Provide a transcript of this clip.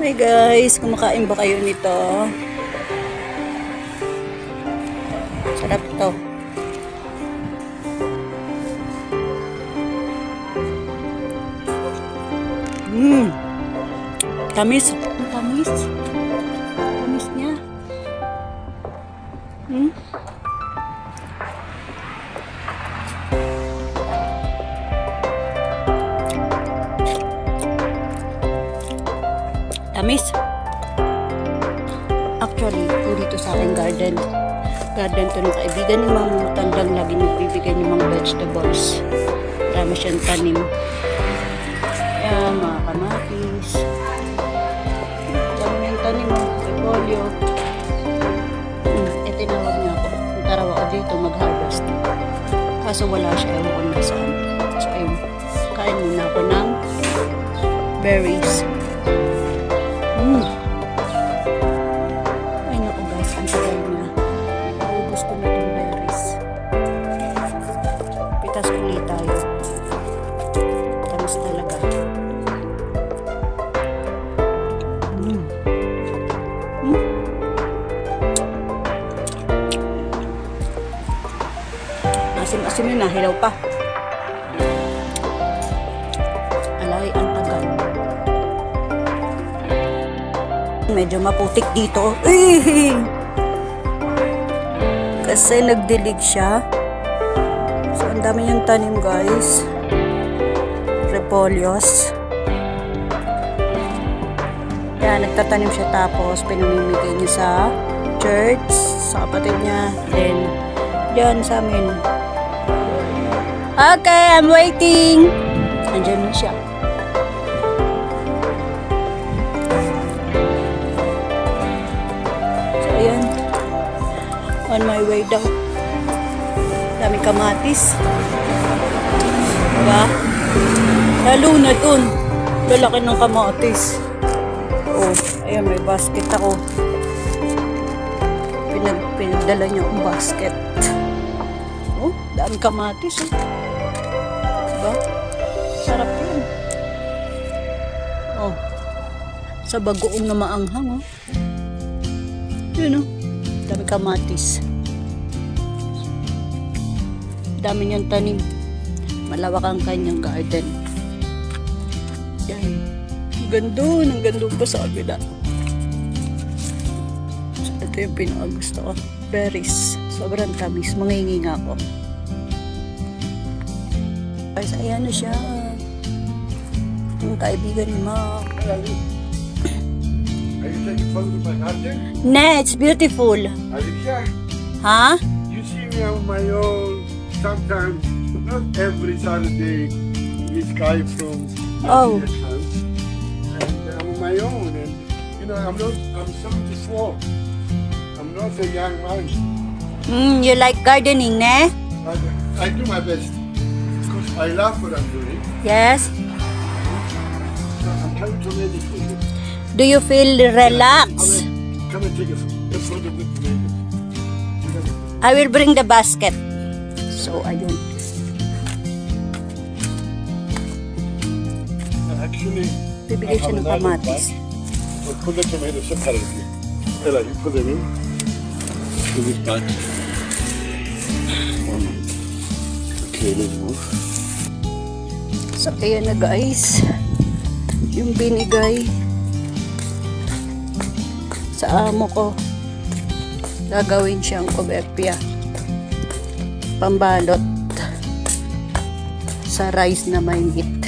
Hi guys, kumakain ba kayo nito? Sarap to. Tamis. Tamis. Tamis niya. Tamis. Actually, dito sa aking garden. Garden to ng kaibigan ng mga tandang lagi nagbibigay ng mga vegetables. Marami siyang tanim. Ayan, mga kamatis. Dami yung tanim, repolyo. Tinawag niya ako. Taraw ako dito mag-harvest. Kaso wala siya. Ewan ko nasaan. So, ayun. Kain muna ako ng berries. Ay naku guys, ang tagal niya. Naubos ko na yung berries. Pitas ulit tayo. Tamis talaga. Asim-asim yun, nahilaw pa. Alay, ang tagal. Medyo maputik dito. Kasi nagdilig siya. So, ang dami niyang tanim guys. Repolyos. Yan, nagtatanim siya tapos pinamimigay niya sa church, sa kapatid niya. Then, dyan sa amin. Okay, I'm waiting. Andiyan na siya. So, ayan. On my way daw. Daming kamatis. Diba? Lalo na dun. Lalaki ng kamatis. Oh, ayan, may basket ako. Pinagdala niya ang basket. Oh, daming kamatis. Diba? Sarap yun. Oh. Sa bagoong na maanghang, oh. Yun, oh. Dami kamatis. Dami niyang tanim. Malawak ang kanyang garden. Yan. Ang gandun pa sa kabila. So, ito yung pinakagusto ko. Berries. Sobrang tamis. Mangingi nga ako. Guys, ayan na siya. Yung kaibigan ni Mark. Are you taking photos of my garden? Nah, it's beautiful. Are you sure? Huh? You see me on my own sometimes, not every Saturday. This guy from Oh. Vietnam, and I'm on my own, and you know I'm 74. I'm not a young man. You like gardening, ne? I do my best because I love what I'm doing. Yes. I'm coming to meditate. Do you feel relaxed? Come and take a photo with me. I will bring the basket. So, ayun. Actually, Bibigay siya ng kamatis. We'll put the tomatoes separately. Ella, you put them in. To this bag. Okay, let's move. So, ayan na guys. Yung binigay sa amo ko. Gagawin siyang kubepia. Pambalot sa rice na may meat.